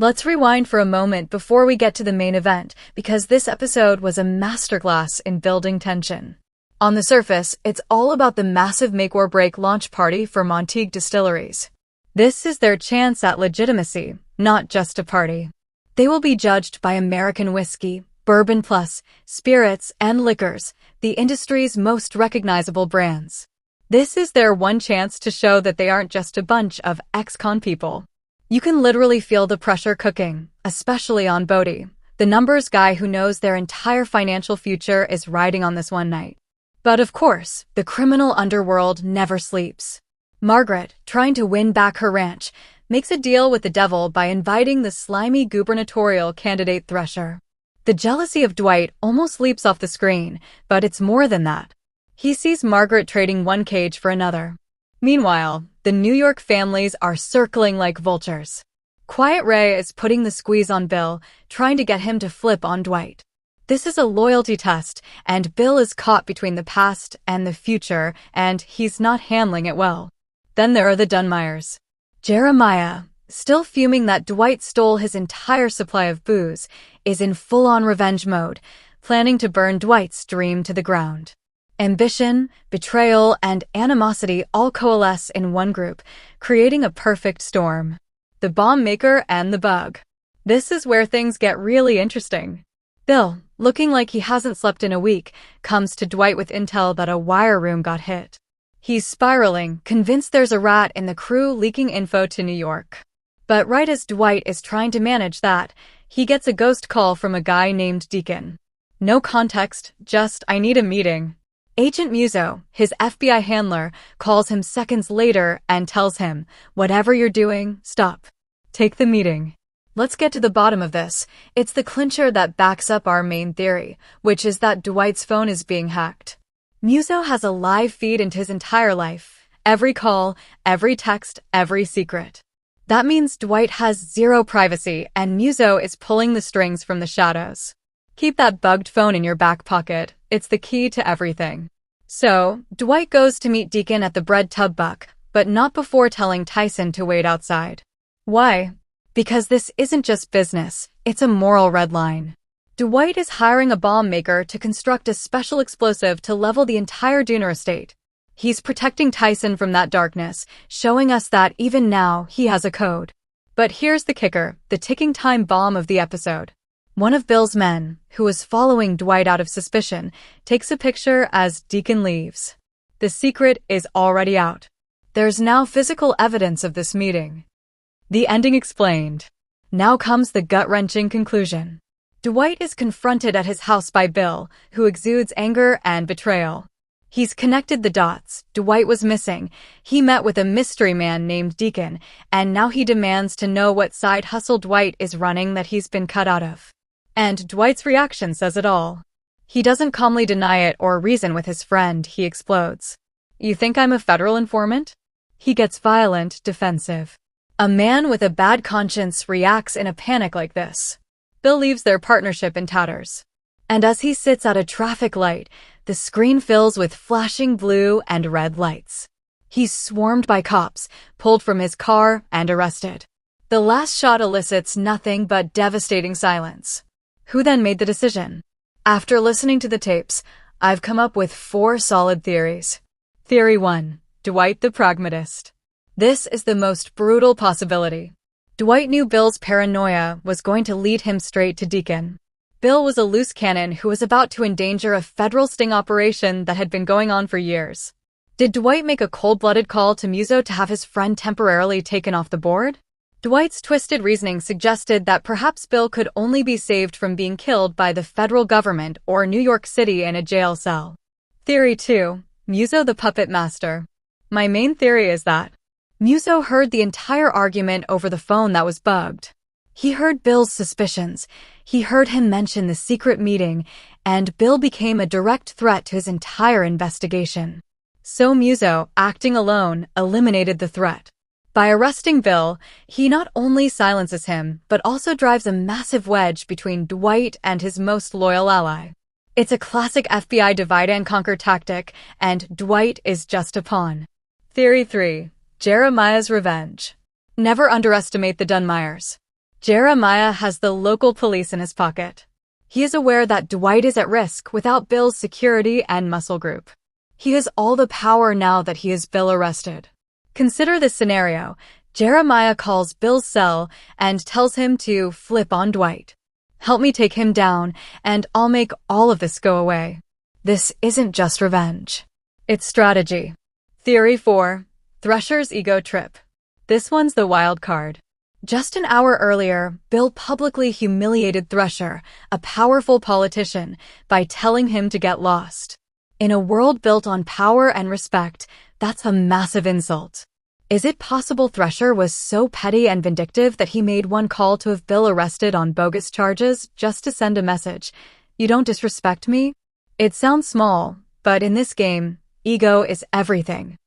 Let's rewind for a moment before we get to the main event, because this episode was a masterclass in building tension. On the surface, it's all about the massive make-or-break launch party for Montague Distilleries. This is their chance at legitimacy, not just a party. They will be judged by American whiskey, bourbon plus, spirits, and liquors, the industry's most recognizable brands. This is their one chance to show that they aren't just a bunch of ex-con people. You can literally feel the pressure cooking, especially on Bodhi, the numbers guy who knows their entire financial future is riding on this one night. But of course, the criminal underworld never sleeps. Margaret, trying to win back her ranch, makes a deal with the devil by inviting the slimy gubernatorial candidate Thresher. The jealousy of Dwight almost leaps off the screen, but it's more than that. He sees Margaret trading one cage for another. Meanwhile, the New York families are circling like vultures. Quiet Ray is putting the squeeze on Bill, trying to get him to flip on Dwight. This is a loyalty test, and Bill is caught between the past and the future, and he's not handling it well. Then there are the Dunmires. Jeremiah, still fuming that Dwight stole his entire supply of booze, is in full-on revenge mode, planning to burn Dwight's dream to the ground. Ambition, betrayal, and animosity all coalesce in one group, creating a perfect storm. The bomb maker and the bug. This is where things get really interesting. Bill, looking like he hasn't slept in a week, comes to Dwight with intel that a wire room got hit. He's spiraling, convinced there's a rat in the crew leaking info to New York. But right as Dwight is trying to manage that, he gets a ghost call from a guy named Deacon. No context, just, "I need a meeting." Agent Musso, his FBI handler, calls him seconds later and tells him, "Whatever you're doing, stop. Take the meeting." Let's get to the bottom of this. It's the clincher that backs up our main theory, which is that Dwight's phone is being hacked. Musso has a live feed into his entire life. Every call, every text, every secret. That means Dwight has zero privacy, and Musso is pulling the strings from the shadows. Keep that bugged phone in your back pocket. It's the key to everything. So, Dwight goes to meet Deacon at the bread tub buck, but not before telling Tyson to wait outside. Why? Because this isn't just business, it's a moral red line. Dwight is hiring a bomb maker to construct a special explosive to level the entire Dooner estate. He's protecting Tyson from that darkness, showing us that even now, he has a code. But here's the kicker, the ticking time bomb of the episode. One of Bill's men, who was following Dwight out of suspicion, takes a picture as Deacon leaves. The secret is already out. There's now physical evidence of this meeting. The ending explained. Now comes the gut-wrenching conclusion. Dwight is confronted at his house by Bill, who exudes anger and betrayal. He's connected the dots. Dwight was missing. He met with a mystery man named Deacon, and now he demands to know what side hustle Dwight is running that he's been cut out of. And Dwight's reaction says it all. He doesn't calmly deny it or reason with his friend, he explodes. "You think I'm a federal informant?" He gets violent, defensive. A man with a bad conscience reacts in a panic like this. Bill leaves their partnership in tatters. And as he sits at a traffic light, the screen fills with flashing blue and red lights. He's swarmed by cops, pulled from his car, and arrested. The last shot elicits nothing but devastating silence. Who then made the decision? After listening to the tapes, I've come up with 4 solid theories. Theory 1. Dwight the pragmatist. This is the most brutal possibility. Dwight knew Bill's paranoia was going to lead him straight to Deacon. Bill was a loose cannon who was about to endanger a federal sting operation that had been going on for years. Did Dwight make a cold-blooded call to Musso to have his friend temporarily taken off the board? Dwight's twisted reasoning suggested that perhaps Bill could only be saved from being killed by the federal government or New York City in a jail cell. Theory 2. Musso the puppet master. My main theory is that Musso heard the entire argument over the phone that was bugged. He heard Bill's suspicions, he heard him mention the secret meeting, and Bill became a direct threat to his entire investigation. So Musso, acting alone, eliminated the threat. By arresting Bill, he not only silences him, but also drives a massive wedge between Dwight and his most loyal ally. It's a classic FBI divide-and-conquer tactic, and Dwight is just a pawn. Theory 3. Jeremiah's revenge. Never underestimate the Dunmires. Jeremiah has the local police in his pocket. He is aware that Dwight is at risk without Bill's security and muscle group. He has all the power now that he has Bill arrested. Consider this scenario. Jeremiah calls Bill's cell and tells him to flip on Dwight. Help me take him down, and I'll make all of this go away. This isn't just revenge. It's strategy. Theory 4. Thresher's ego trip. This one's the wild card. Just an hour earlier, Bill publicly humiliated Thresher, a powerful politician, by telling him to get lost. In a world built on power and respect, that's a massive insult. Is it possible Thresher was so petty and vindictive that he made one call to have Bill arrested on bogus charges just to send a message, "You don't disrespect me"? It sounds small, but in this game, ego is everything.